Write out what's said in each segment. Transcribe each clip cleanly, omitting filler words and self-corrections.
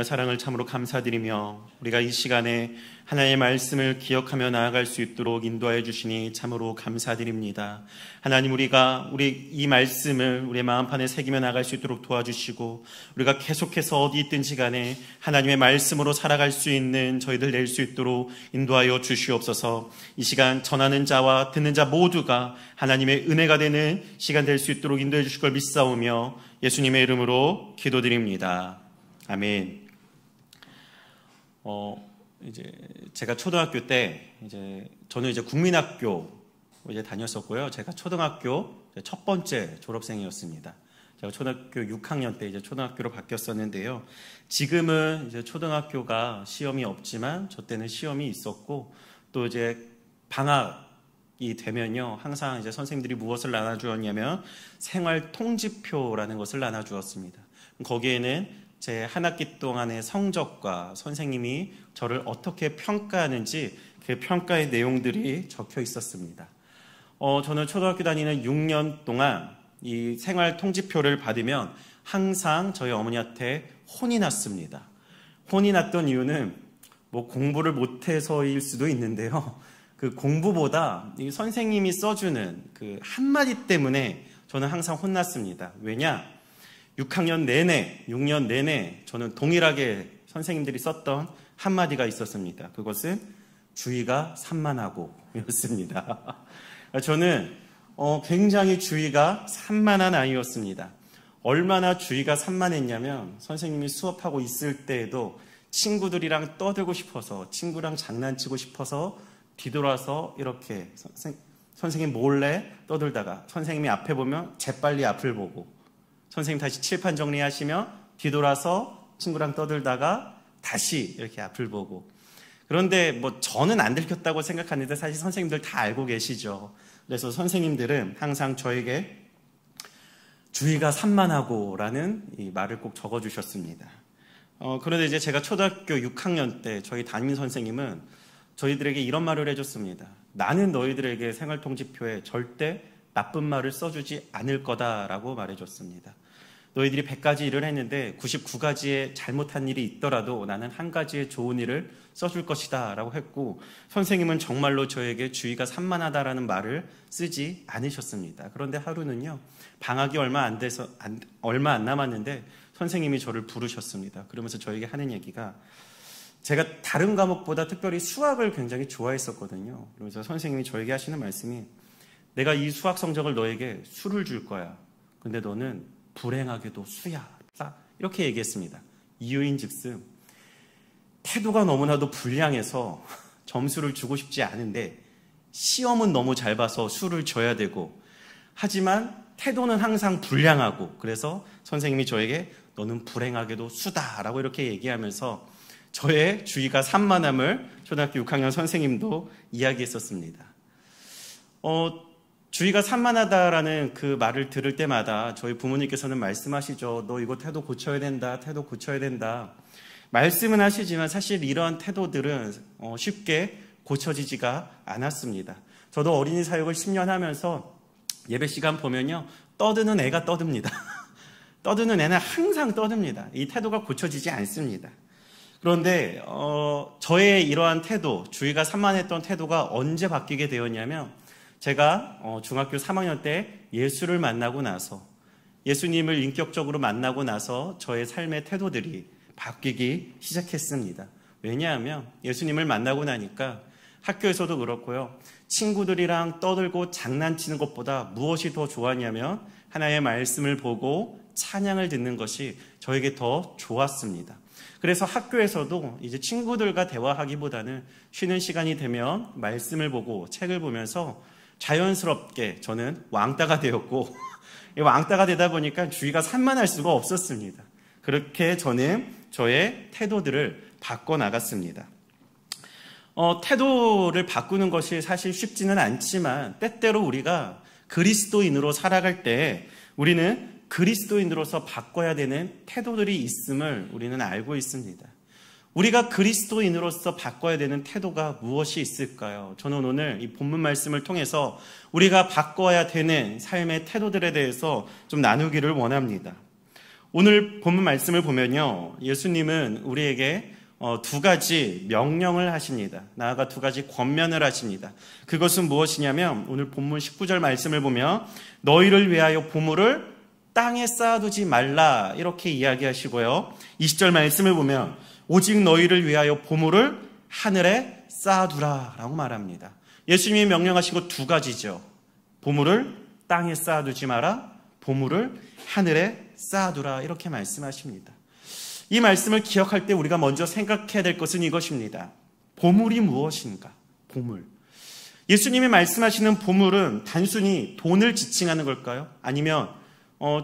사랑을 참으로 감사드리며 우리가 이 시간에 하나님의 말씀을 기억하며 나아갈 수 있도록 인도하여 주시니 참으로 감사드립니다. 하나님, 우리가 이 말씀을 우리의 마음판에 새기며 나아갈 수 있도록 도와주시고, 우리가 계속해서 어디 있든지 간에 하나님의 말씀으로 살아갈 수 있는 저희들 낼 수 있도록 인도하여 주시옵소서. 이 시간 전하는 자와 듣는 자 모두가 하나님의 은혜가 되는 시간 될 수 있도록 인도해 주실 걸 믿사오며 예수님의 이름으로 기도드립니다. 아멘. 이제 제가 초등학교 때 저는 국민학교 다녔었고요. 제가 초등학교 첫 번째 졸업생이었습니다. 제가 초등학교 6학년 때 초등학교로 바뀌었었는데요. 지금은 초등학교가 시험이 없지만 저 때는 시험이 있었고, 또 방학이 되면요, 항상 선생님들이 무엇을 나눠주었냐면 생활 통지표라는 것을 나눠주었습니다. 거기에는 제 한 학기 동안의 성적과 선생님이 저를 어떻게 평가하는지 그 평가의 내용들이 적혀 있었습니다. 저는 초등학교 다니는 6년 동안 이 생활 통지표를 받으면 항상 저희 어머니한테 혼이 났습니다. 혼이 났던 이유는 공부를 못해서일 수도 있는데요. 그 공부보다 이 선생님이 써주는 그 한마디 때문에 저는 항상 혼났습니다. 왜냐? 6학년 내내 저는 동일하게 선생님들이 썼던 한마디가 있었습니다. 그것은 주의가 산만하고 였습니다. 저는 굉장히 주의가 산만한 아이였습니다. 얼마나 주의가 산만했냐면, 선생님이 수업하고 있을 때에도 친구들이랑 떠들고 싶어서, 친구랑 장난치고 싶어서 뒤돌아서 이렇게 선생님 몰래 떠들다가 선생님이 앞에 보면 재빨리 앞을 보고, 선생님 다시 칠판 정리하시면 뒤돌아서 친구랑 떠들다가 다시 이렇게 앞을 보고. 그런데 저는 안 들켰다고 생각하는데 사실 선생님들 다 알고 계시죠. 그래서 선생님들은 항상 저에게 주의가 산만하고 라는 이 말을 꼭 적어주셨습니다. 그런데 제가 초등학교 6학년 때 저희 담임 선생님은 저희들에게 이런 말을 해줬습니다. 나는 너희들에게 생활통지표에 절대 나쁜 말을 써주지 않을 거다라고 말해줬습니다. 너희들이 100가지 일을 했는데 99가지의 잘못한 일이 있더라도 나는 한 가지의 좋은 일을 써줄 것이다 라고 했고, 선생님은 정말로 저에게 주의가 산만하다라는 말을 쓰지 않으셨습니다. 그런데 하루는요, 방학이 얼마 안 남았는데 선생님이 저를 부르셨습니다. 그러면서 저에게 하는 얘기가, 제가 다른 과목보다 특별히 수학을 굉장히 좋아했었거든요. 그러면서 선생님이 저에게 하시는 말씀이, 내가 이 수학 성적을 너에게 수를 줄 거야. 근데 너는 불행하게도 수야. 이렇게 얘기했습니다. 이유인즉슨 태도가 너무나도 불량해서 점수를 주고 싶지 않은데 시험은 너무 잘 봐서 수를 줘야 되고, 하지만 태도는 항상 불량하고, 그래서 선생님이 저에게 너는 불행하게도 수다라고 이렇게 얘기하면서 저의 주의가 산만함을 초등학교 6학년 선생님도 이야기했었습니다. 주의가 산만하다라는 그 말을 들을 때마다 저희 부모님께서는 말씀하시죠. 너 이거 태도 고쳐야 된다. 태도 고쳐야 된다. 말씀은 하시지만 사실 이러한 태도들은 쉽게 고쳐지지가 않았습니다. 저도 어린이 사역을 10년 하면서 예배 시간 보면요, 떠드는 애가 떠듭니다. 떠드는 애는 항상 떠듭니다. 이 태도가 고쳐지지 않습니다. 그런데 저의 이러한 태도, 주의가 산만했던 태도가 언제 바뀌게 되었냐면, 제가 중학교 3학년 때 예수를 만나고 나서, 예수님을 인격적으로 만나고 나서 저의 삶의 태도들이 바뀌기 시작했습니다. 왜냐하면 예수님을 만나고 나니까 학교에서도 그렇고요, 친구들이랑 떠들고 장난치는 것보다 무엇이 더 좋았냐면 하나님의 말씀을 보고 찬양을 듣는 것이 저에게 더 좋았습니다. 그래서 학교에서도 이제 친구들과 대화하기보다는 쉬는 시간이 되면 말씀을 보고 책을 보면서 자연스럽게 저는 왕따가 되었고, 왕따가 되다 보니까 주의가 산만할 수가 없었습니다. 그렇게 저는 저의 태도들을 바꿔나갔습니다. 태도를 바꾸는 것이 사실 쉽지는 않지만, 때때로 우리가 그리스도인으로 살아갈 때 우리는 그리스도인으로서 바꿔야 되는 태도들이 있음을 우리는 알고 있습니다. 우리가 그리스도인으로서 바꿔야 되는 태도가 무엇이 있을까요? 저는 오늘 이 본문 말씀을 통해서 우리가 바꿔야 되는 삶의 태도들에 대해서 좀 나누기를 원합니다. 오늘 본문 말씀을 보면요, 예수님은 우리에게 두 가지 명령을 하십니다. 나아가 두 가지 권면을 하십니다. 그것은 무엇이냐면 오늘 본문 19절 말씀을 보면 너희를 위하여 보물을 땅에 쌓아두지 말라 이렇게 이야기하시고요. 20절 말씀을 보면 오직 너희를 위하여 보물을 하늘에 쌓아두라 라고 말합니다. 예수님이 명령하신 것 두 가지죠. 보물을 땅에 쌓아두지 마라, 보물을 하늘에 쌓아두라 이렇게 말씀하십니다. 이 말씀을 기억할 때 우리가 먼저 생각해야 될 것은 이것입니다. 보물이 무엇인가? 보물. 예수님이 말씀하시는 보물은 단순히 돈을 지칭하는 걸까요? 아니면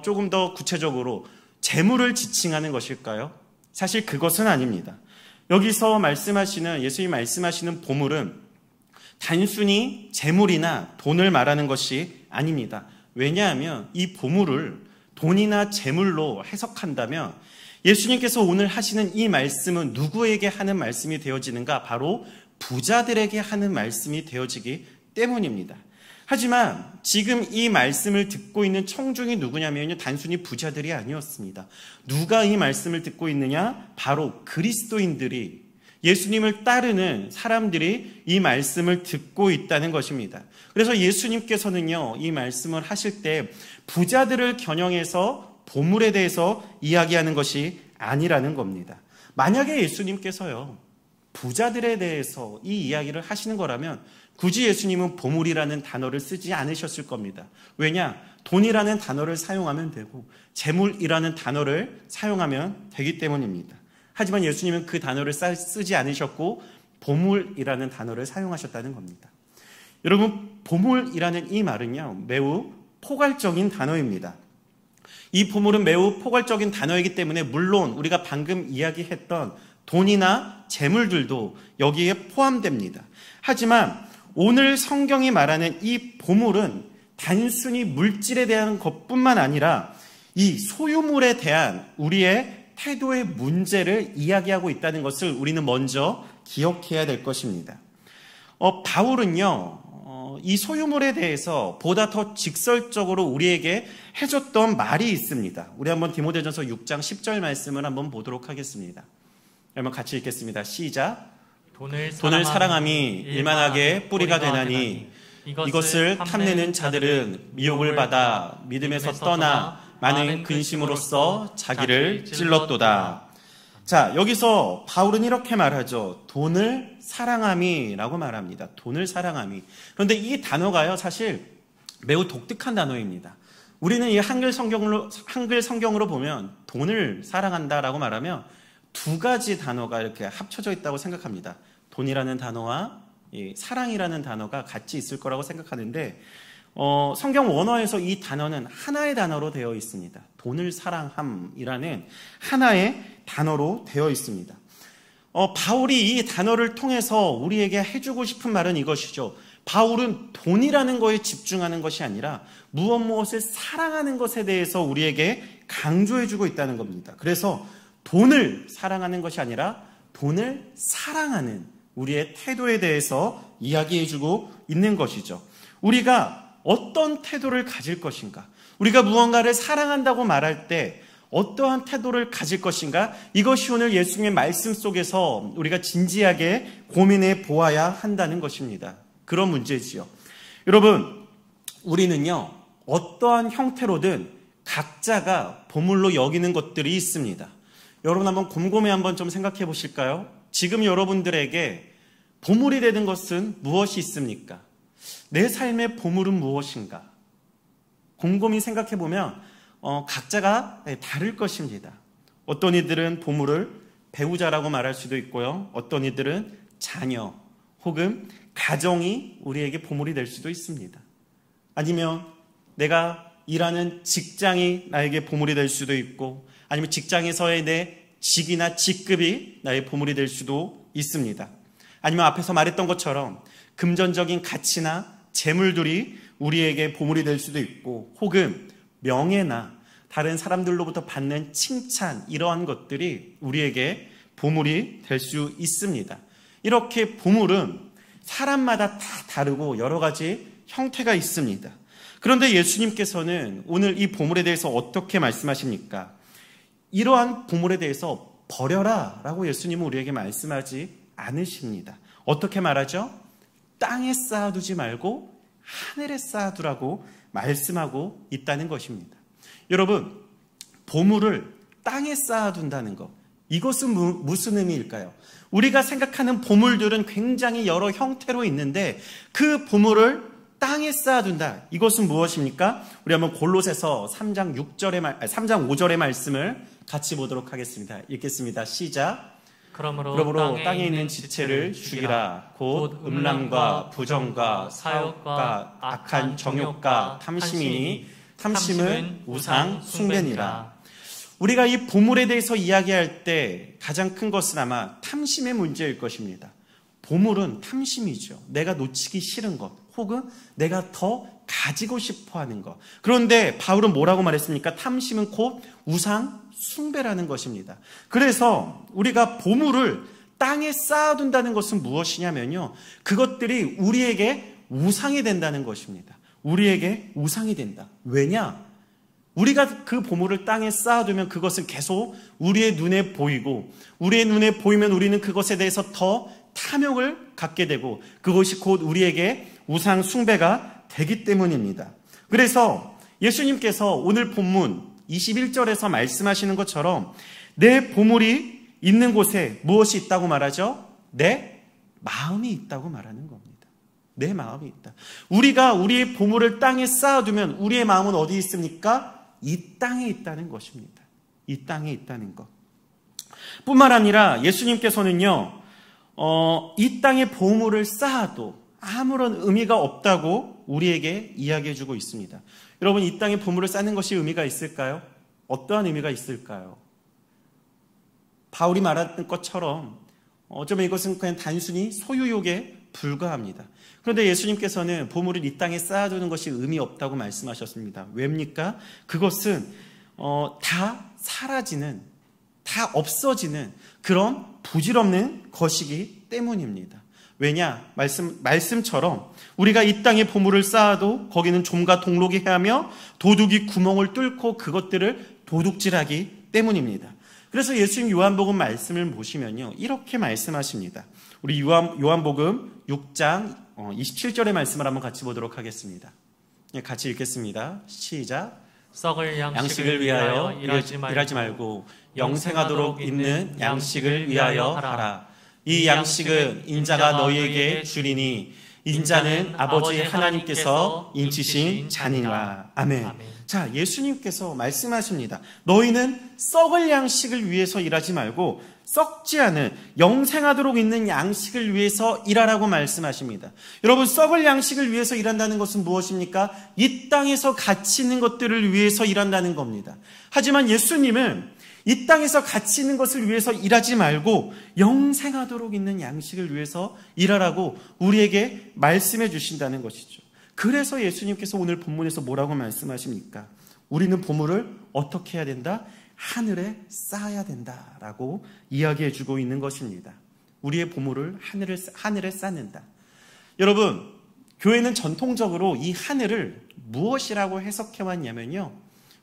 조금 더 구체적으로 재물을 지칭하는 것일까요? 사실 그것은 아닙니다. 여기서 예수님이 말씀하시는 보물은 단순히 재물이나 돈을 말하는 것이 아닙니다. 왜냐하면 이 보물을 돈이나 재물로 해석한다면 예수님께서 오늘 하시는 이 말씀은 누구에게 하는 말씀이 되어지는가? 바로 부자들에게 하는 말씀이 되어지기 때문입니다. 하지만 지금 이 말씀을 듣고 있는 청중이 누구냐면요, 단순히 부자들이 아니었습니다. 누가 이 말씀을 듣고 있느냐? 바로 그리스도인들이, 예수님을 따르는 사람들이 이 말씀을 듣고 있다는 것입니다. 그래서 예수님께서는요, 이 말씀을 하실 때 부자들을 겨냥해서 보물에 대해서 이야기하는 것이 아니라는 겁니다. 만약에 예수님께서요, 부자들에 대해서 이 이야기를 하시는 거라면 굳이 예수님은 보물이라는 단어를 쓰지 않으셨을 겁니다. 왜냐? 돈이라는 단어를 사용하면 되고 재물이라는 단어를 사용하면 되기 때문입니다. 하지만 예수님은 그 단어를 쓰지 않으셨고 보물이라는 단어를 사용하셨다는 겁니다. 여러분, 보물이라는 이 말은요, 매우 포괄적인 단어입니다. 이 보물은 매우 포괄적인 단어이기 때문에 물론 우리가 방금 이야기했던 돈이나 재물들도 여기에 포함됩니다. 하지만 오늘 성경이 말하는 이 보물은 단순히 물질에 대한 것뿐만 아니라 이 소유물에 대한 우리의 태도의 문제를 이야기하고 있다는 것을 우리는 먼저 기억해야 될 것입니다. 바울은요, 이 소유물에 대해서 보다 더 직설적으로 우리에게 해줬던 말이 있습니다. 우리 한번 디모데전서 6장 10절 말씀을 한번 보도록 하겠습니다. 여러분 같이 읽겠습니다. 시작. 돈을 사랑함이 일만하게 뿌리가 되나니 이것을 탐내는 자들은 미혹을 받아 믿음에서 떠나 많은 근심으로써 자기를 찔렀도다. 자, 여기서 바울은 이렇게 말하죠. 돈을 사랑함이라고 말합니다. 돈을 사랑함이. 그런데 이 단어가요, 사실 매우 독특한 단어입니다. 우리는 이 한글 성경으로 보면 돈을 사랑한다라고 말하면 두 가지 단어가 이렇게 합쳐져 있다고 생각합니다. 돈이라는 단어와 사랑이라는 단어가 같이 있을 거라고 생각하는데 성경 원어에서 이 단어는 하나의 단어로 되어 있습니다. 돈을 사랑함이라는 하나의 단어로 되어 있습니다. 바울이 이 단어를 통해서 우리에게 해주고 싶은 말은 이것이죠. 바울은 돈이라는 거에 집중하는 것이 아니라 무엇을 사랑하는 것에 대해서 우리에게 강조해주고 있다는 겁니다. 그래서 돈을 사랑하는 것이 아니라 돈을 사랑하는 우리의 태도에 대해서 이야기해주고 있는 것이죠. 우리가 어떤 태도를 가질 것인가? 우리가 무언가를 사랑한다고 말할 때 어떠한 태도를 가질 것인가? 이것이 오늘 예수님의 말씀 속에서 우리가 진지하게 고민해 보아야 한다는 것입니다. 그런 문제지요. 여러분, 우리는요, 어떠한 형태로든 각자가 보물로 여기는 것들이 있습니다. 여러분 한번 곰곰이 한번 좀 생각해 보실까요? 지금 여러분들에게 보물이 되는 것은 무엇이 있습니까? 내 삶의 보물은 무엇인가? 곰곰이 생각해 보면 각자가 다를 것입니다. 어떤 이들은 보물을 배우자라고 말할 수도 있고요. 어떤 이들은 자녀 혹은 가정이 우리에게 보물이 될 수도 있습니다. 아니면 내가 일하는 직장이 나에게 보물이 될 수도 있고, 아니면 직장에서의 내 직이나 직급이 나의 보물이 될 수도 있습니다. 아니면 앞에서 말했던 것처럼 금전적인 가치나 재물들이 우리에게 보물이 될 수도 있고, 혹은 명예나 다른 사람들로부터 받는 칭찬, 이러한 것들이 우리에게 보물이 될 수 있습니다. 이렇게 보물은 사람마다 다 다르고 여러 가지 형태가 있습니다. 그런데 예수님께서는 오늘 이 보물에 대해서 어떻게 말씀하십니까? 이러한 보물에 대해서 버려라 라고 예수님은 우리에게 말씀하지 않으십니다. 어떻게 말하죠? 땅에 쌓아두지 말고 하늘에 쌓아두라고 말씀하고 있다는 것입니다. 여러분, 보물을 땅에 쌓아둔다는 것, 이것은 무슨 의미일까요? 우리가 생각하는 보물들은 굉장히 여러 형태로 있는데 그 보물을 땅에 쌓아둔다. 이것은 무엇입니까? 우리 한번 골로새서 3장 5절의 말씀을 같이 보도록 하겠습니다. 읽겠습니다. 시작. 그러므로 땅에 있는 지체를 죽이라. 곧 음란과 부정과 사욕과 악한 정욕과 탐심이니 탐심은 우상 숭배니라. 우리가 이 보물에 대해서 이야기할 때 가장 큰 것은 아마 탐심의 문제일 것입니다. 보물은 탐심이죠. 내가 놓치기 싫은 것, 혹은 내가 더 가지고 싶어 하는 것. 그런데 바울은 뭐라고 말했습니까? 탐심은 곧 우상 숭배라는 것입니다. 그래서 우리가 보물을 땅에 쌓아둔다는 것은 무엇이냐면요, 그것들이 우리에게 우상이 된다는 것입니다. 우리에게 우상이 된다. 왜냐? 우리가 그 보물을 땅에 쌓아두면 그것은 계속 우리의 눈에 보이고, 우리의 눈에 보이면 우리는 그것에 대해서 더 탐욕을 갖게 되고, 그것이 곧 우리에게 우상 숭배가 되기 때문입니다. 그래서 예수님께서 오늘 본문 21절에서 말씀하시는 것처럼 내 보물이 있는 곳에 무엇이 있다고 말하죠? 내 마음이 있다고 말하는 겁니다. 내 마음이 있다. 우리가 우리의 보물을 땅에 쌓아두면 우리의 마음은 어디 있습니까? 이 땅에 있다는 것입니다. 이 땅에 있다는 것. 뿐만 아니라 예수님께서는요, 이 땅에 보물을 쌓아도 아무런 의미가 없다고 우리에게 이야기해주고 있습니다. 여러분, 이 땅에 보물을 쌓는 것이 의미가 있을까요? 어떠한 의미가 있을까요? 바울이 말한 것처럼 어쩌면 이것은 그냥 단순히 소유욕에 불과합니다. 그런데 예수님께서는 보물을 이 땅에 쌓아두는 것이 의미 없다고 말씀하셨습니다. 왜입니까? 그것은 다 사라지는, 다 없어지는 그런 부질없는 것이기 때문입니다. 왜냐? 말씀처럼 우리가 이 땅에 보물을 쌓아도 거기는 좀과 동록이 헤하며 도둑이 구멍을 뚫고 그것들을 도둑질하기 때문입니다. 그래서 예수님 요한복음 말씀을 보시면요, 이렇게 말씀하십니다. 우리 요한복음 6장 27절의 말씀을 한번 같이 보도록 하겠습니다. 같이 읽겠습니다. 시작. 썩을 양식을 위하여 일하지 말고 영생하도록 있는 양식을 위하여 하라. 이 양식은 인자가 너희에게 주리니 인자는 아버지 하나님께서 인치신 자니라. 아멘. 자, 예수님께서 말씀하십니다. 너희는 썩을 양식을 위해서 일하지 말고 썩지 않은 영생하도록 있는 양식을 위해서 일하라고 말씀하십니다. 여러분, 썩을 양식을 위해서 일한다는 것은 무엇입니까? 이 땅에서 가치 있는 것들을 위해서 일한다는 겁니다. 하지만 예수님은 이 땅에서 가치 있는 것을 위해서 일하지 말고 영생하도록 있는 양식을 위해서 일하라고 우리에게 말씀해 주신다는 것이죠. 그래서 예수님께서 오늘 본문에서 뭐라고 말씀하십니까? 우리는 보물을 어떻게 해야 된다? 하늘에 쌓아야 된다라고 이야기해 주고 있는 것입니다. 우리의 보물을 하늘에 쌓는다. 여러분, 교회는 전통적으로 이 하늘을 무엇이라고 해석해 왔냐면요,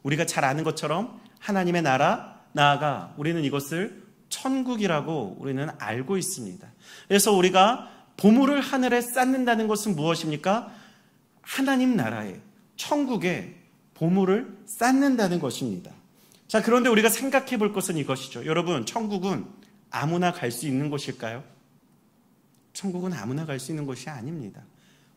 우리가 잘 아는 것처럼 하나님의 나라, 나아가 우리는 이것을 천국이라고 우리는 알고 있습니다. 그래서 우리가 보물을 하늘에 쌓는다는 것은 무엇입니까? 하나님 나라에, 천국에 보물을 쌓는다는 것입니다. 자, 그런데 우리가 생각해 볼 것은 이것이죠. 여러분, 천국은 아무나 갈 수 있는 곳일까요? 천국은 아무나 갈 수 있는 곳이 아닙니다.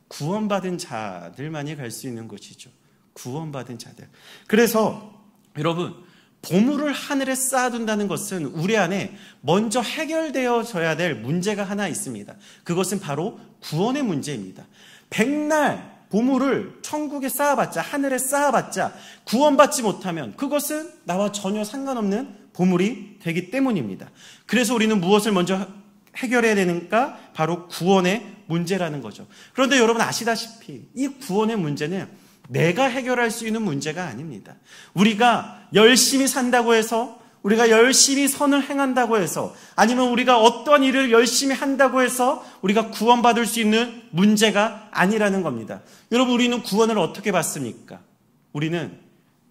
구원받은 자들만이 갈 수 있는 곳이죠. 구원받은 자들. 그래서 여러분, 보물을 하늘에 쌓아둔다는 것은 우리 안에 먼저 해결되어져야 될 문제가 하나 있습니다. 그것은 바로 구원의 문제입니다. 백날 보물을 천국에 쌓아봤자, 하늘에 쌓아봤자 구원받지 못하면 그것은 나와 전혀 상관없는 보물이 되기 때문입니다. 그래서 우리는 무엇을 먼저 해결해야 되는가? 바로 구원의 문제라는 거죠. 그런데 여러분 아시다시피 이 구원의 문제는 내가 해결할 수 있는 문제가 아닙니다. 우리가 열심히 산다고 해서, 우리가 열심히 선을 행한다고 해서, 아니면 우리가 어떤 일을 열심히 한다고 해서 우리가 구원받을 수 있는 문제가 아니라는 겁니다. 여러분, 우리는 구원을 어떻게 받습니까? 우리는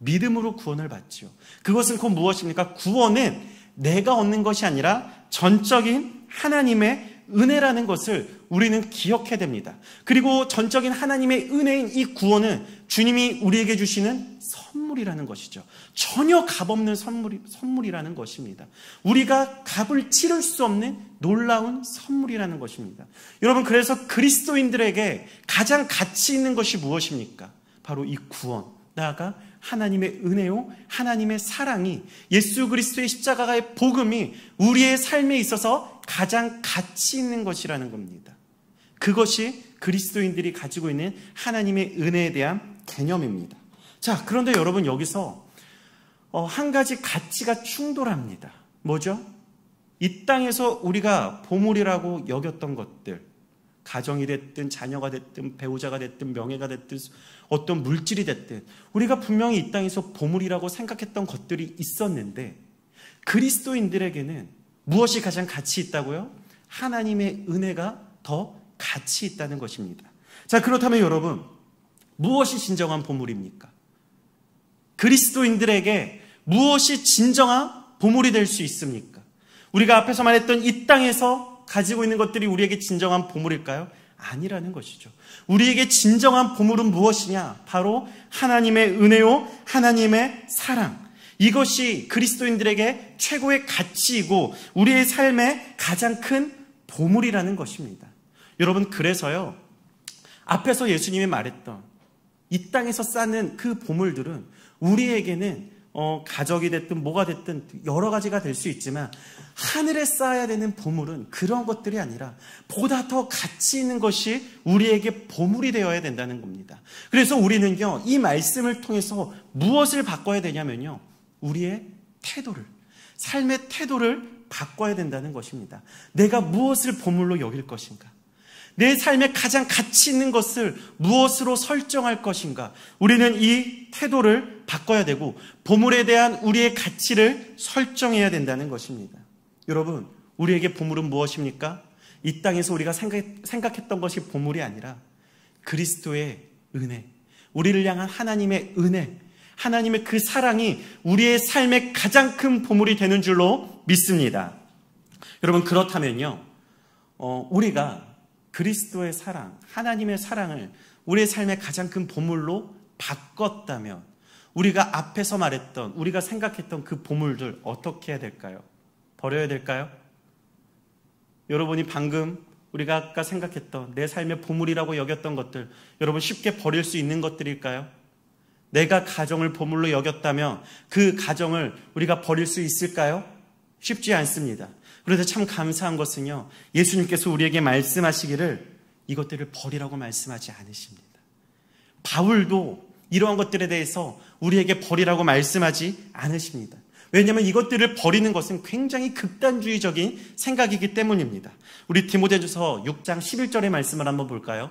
믿음으로 구원을 받지요. 그것은 곧 무엇입니까? 구원은 내가 얻는 것이 아니라 전적인 하나님의 은혜라는 것을 우리는 기억해야 됩니다. 그리고 전적인 하나님의 은혜인 이 구원은 주님이 우리에게 주시는 선물이라는 것이죠. 전혀 값없는 선물이라는 것입니다. 우리가 값을 치를 수 없는 놀라운 선물이라는 것입니다. 여러분, 그래서 그리스도인들에게 가장 가치 있는 것이 무엇입니까? 바로 이 구원, 나아가 하나님의 은혜요, 하나님의 사랑이, 예수 그리스도의 십자가의 복음이 우리의 삶에 있어서 가장 가치 있는 것이라는 겁니다. 그것이 그리스도인들이 가지고 있는 하나님의 은혜에 대한 개념입니다. 자, 그런데 여러분, 여기서 한 가지 가치가 충돌합니다. 뭐죠? 이 땅에서 우리가 보물이라고 여겼던 것들, 가정이 됐든 자녀가 됐든 배우자가 됐든 명예가 됐든 어떤 물질이 됐든 우리가 분명히 이 땅에서 보물이라고 생각했던 것들이 있었는데, 그리스도인들에게는 무엇이 가장 가치 있다고요? 하나님의 은혜가 더 가치 있다는 것입니다. 자, 그렇다면 여러분, 무엇이 진정한 보물입니까? 그리스도인들에게 무엇이 진정한 보물이 될 수 있습니까? 우리가 앞에서 말했던 이 땅에서 가지고 있는 것들이 우리에게 진정한 보물일까요? 아니라는 것이죠. 우리에게 진정한 보물은 무엇이냐? 바로 하나님의 은혜요, 하나님의 사랑. 이것이 그리스도인들에게 최고의 가치이고 우리의 삶의 가장 큰 보물이라는 것입니다. 여러분, 그래서요, 앞에서 예수님이 말했던 이 땅에서 쌓는 그 보물들은 우리에게는 가족이 됐든 뭐가 됐든 여러 가지가 될 수 있지만, 하늘에 쌓아야 되는 보물은 그런 것들이 아니라 보다 더 가치 있는 것이 우리에게 보물이 되어야 된다는 겁니다. 그래서 우리는요, 이 말씀을 통해서 무엇을 바꿔야 되냐면요, 우리의 태도를, 삶의 태도를 바꿔야 된다는 것입니다. 내가 무엇을 보물로 여길 것인가? 내 삶에 가장 가치 있는 것을 무엇으로 설정할 것인가? 우리는 이 태도를 바꿔야 되고 보물에 대한 우리의 가치를 설정해야 된다는 것입니다. 여러분, 우리에게 보물은 무엇입니까? 이 땅에서 우리가 생각했던 것이 보물이 아니라 그리스도의 은혜, 우리를 향한 하나님의 은혜, 하나님의 그 사랑이 우리의 삶의 가장 큰 보물이 되는 줄로 믿습니다. 여러분, 그렇다면요, 우리가 그리스도의 사랑, 하나님의 사랑을 우리의 삶의 가장 큰 보물로 바꿨다면 우리가 앞에서 말했던, 우리가 생각했던 그 보물들 어떻게 해야 될까요? 버려야 될까요? 여러분이 방금 우리가 아까 생각했던 내 삶의 보물이라고 여겼던 것들, 여러분 쉽게 버릴 수 있는 것들일까요? 내가 가정을 보물로 여겼다면 그 가정을 우리가 버릴 수 있을까요? 쉽지 않습니다. 그런데 참 감사한 것은요, 예수님께서 우리에게 말씀하시기를 이것들을 버리라고 말씀하지 않으십니다. 바울도 이러한 것들에 대해서 우리에게 버리라고 말씀하지 않으십니다. 왜냐하면 이것들을 버리는 것은 굉장히 극단주의적인 생각이기 때문입니다. 우리 디모데전서 6장 11절의 말씀을 한번 볼까요?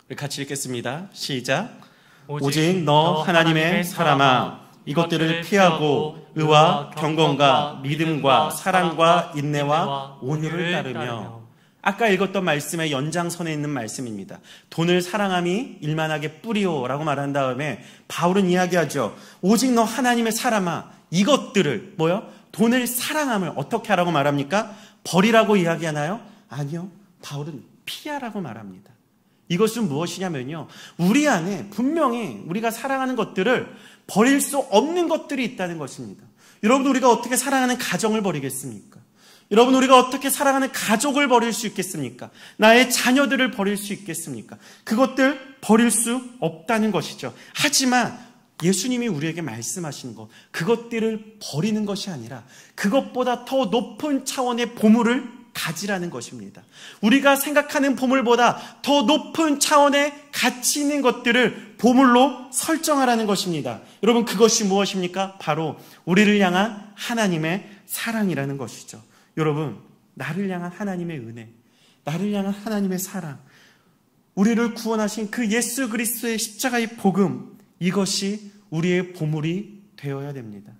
우리 같이 읽겠습니다. 시작. 오직 너 하나님의 사람아, 이것들을 피하고 의와 경건과 믿음과 사랑과 인내와 온유를 따르며. 아까 읽었던 말씀의 연장선에 있는 말씀입니다. 돈을 사랑함이 일만하게 뿌리오라고 말한 다음에 바울은 이야기하죠. 오직 너 하나님의 사람아, 이것들을 뭐요? 돈을 사랑함을 어떻게 하라고 말합니까? 버리라고 이야기하나요? 아니요. 바울은 피하라고 말합니다. 이것은 무엇이냐면요, 우리 안에 분명히 우리가 사랑하는 것들을 버릴 수 없는 것들이 있다는 것입니다. 여러분, 우리가 어떻게 사랑하는 가정을 버리겠습니까? 여러분, 우리가 어떻게 사랑하는 가족을 버릴 수 있겠습니까? 나의 자녀들을 버릴 수 있겠습니까? 그것들 버릴 수 없다는 것이죠. 하지만 예수님이 우리에게 말씀하신 것, 그것들을 버리는 것이 아니라 그것보다 더 높은 차원의 보물을 가지라는 것입니다. 우리가 생각하는 보물보다 더 높은 차원의 가치 있는 것들을 보물로 설정하라는 것입니다. 여러분, 그것이 무엇입니까? 바로 우리를 향한 하나님의 사랑이라는 것이죠. 여러분, 나를 향한 하나님의 은혜, 나를 향한 하나님의 사랑, 우리를 구원하신 그 예수 그리스도의 십자가의 복음, 이것이 우리의 보물이 되어야 됩니다.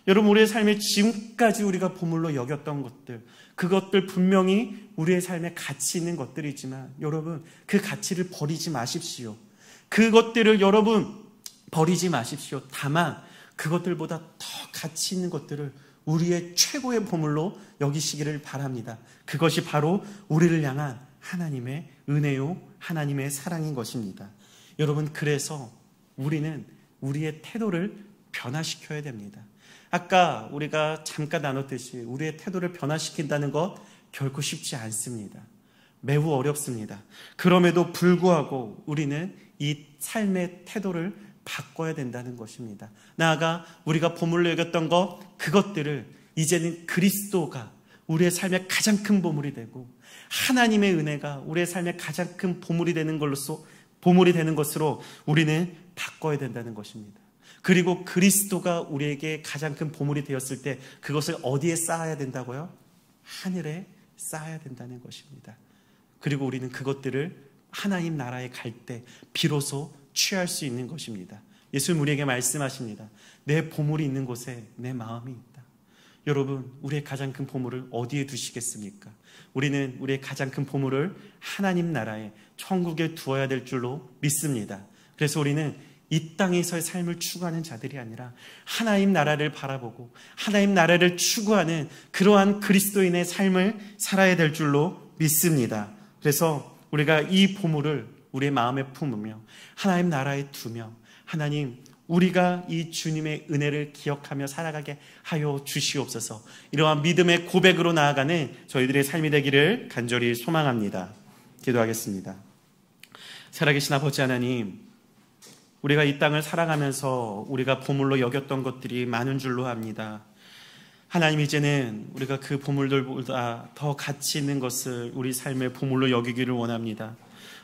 여러분, 우리의 삶에 지금까지 우리가 보물로 여겼던 것들, 그것들 분명히 우리의 삶에 가치 있는 것들이지만 여러분, 그 가치를 버리지 마십시오. 그것들을 여러분 버리지 마십시오. 다만 그것들보다 더 가치 있는 것들을 우리의 최고의 보물로 여기시기를 바랍니다. 그것이 바로 우리를 향한 하나님의 은혜요, 하나님의 사랑인 것입니다. 여러분, 그래서 우리는 우리의 태도를 변화시켜야 됩니다. 아까 우리가 잠깐 나눴듯이 우리의 태도를 변화시킨다는 것 결코 쉽지 않습니다. 매우 어렵습니다. 그럼에도 불구하고 우리는 이 삶의 태도를 바꿔야 된다는 것입니다. 나아가 우리가 보물로 여겼던 것, 그것들을 이제는 그리스도가 우리의 삶의 가장 큰 보물이 되고 하나님의 은혜가 우리의 삶의 가장 큰 보물이 되는 것으로 우리는 바꿔야 된다는 것입니다. 그리고 그리스도가 우리에게 가장 큰 보물이 되었을 때 그것을 어디에 쌓아야 된다고요? 하늘에 쌓아야 된다는 것입니다. 그리고 우리는 그것들을 하나님 나라에 갈 때 비로소 취할 수 있는 것입니다. 예수님 우리에게 말씀하십니다. 내 보물이 있는 곳에 내 마음이 있다. 여러분, 우리의 가장 큰 보물을 어디에 두시겠습니까? 우리는 우리의 가장 큰 보물을 하나님 나라에, 천국에 두어야 될 줄로 믿습니다. 그래서 우리는 이 땅에서의 삶을 추구하는 자들이 아니라 하나님 나라를 바라보고 하나님 나라를 추구하는 그러한 그리스도인의 삶을 살아야 될 줄로 믿습니다. 그래서 우리가 이 보물을 우리의 마음에 품으며 하나님 나라에 두며 하나님, 우리가 이 주님의 은혜를 기억하며 살아가게 하여 주시옵소서. 이러한 믿음의 고백으로 나아가는 저희들의 삶이 되기를 간절히 소망합니다. 기도하겠습니다. 살아계신 아버지 하나님, 우리가 이 땅을 살아가면서 우리가 보물로 여겼던 것들이 많은 줄로 압니다. 하나님, 이제는 우리가 그 보물들보다 더 가치 있는 것을 우리 삶의 보물로 여기기를 원합니다.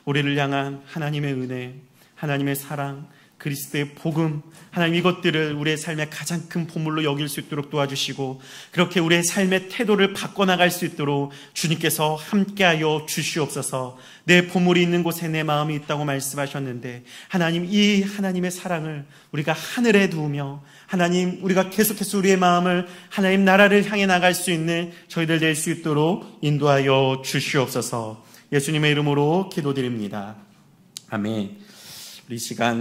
우리를 향한 하나님의 은혜, 하나님의 사랑, 그리스도의 복음, 하나님, 이것들을 우리의 삶의 가장 큰 보물로 여길 수 있도록 도와주시고 그렇게 우리의 삶의 태도를 바꿔나갈 수 있도록 주님께서 함께하여 주시옵소서. 내 보물이 있는 곳에 내 마음이 있다고 말씀하셨는데 하나님, 이 하나님의 사랑을 우리가 하늘에 두며 하나님, 우리가 계속해서 우리의 마음을 하나님 나라를 향해 나갈 수 있는 저희들 될 수 있도록 인도하여 주시옵소서. 예수님의 이름으로 기도드립니다. 아멘. 우리 시간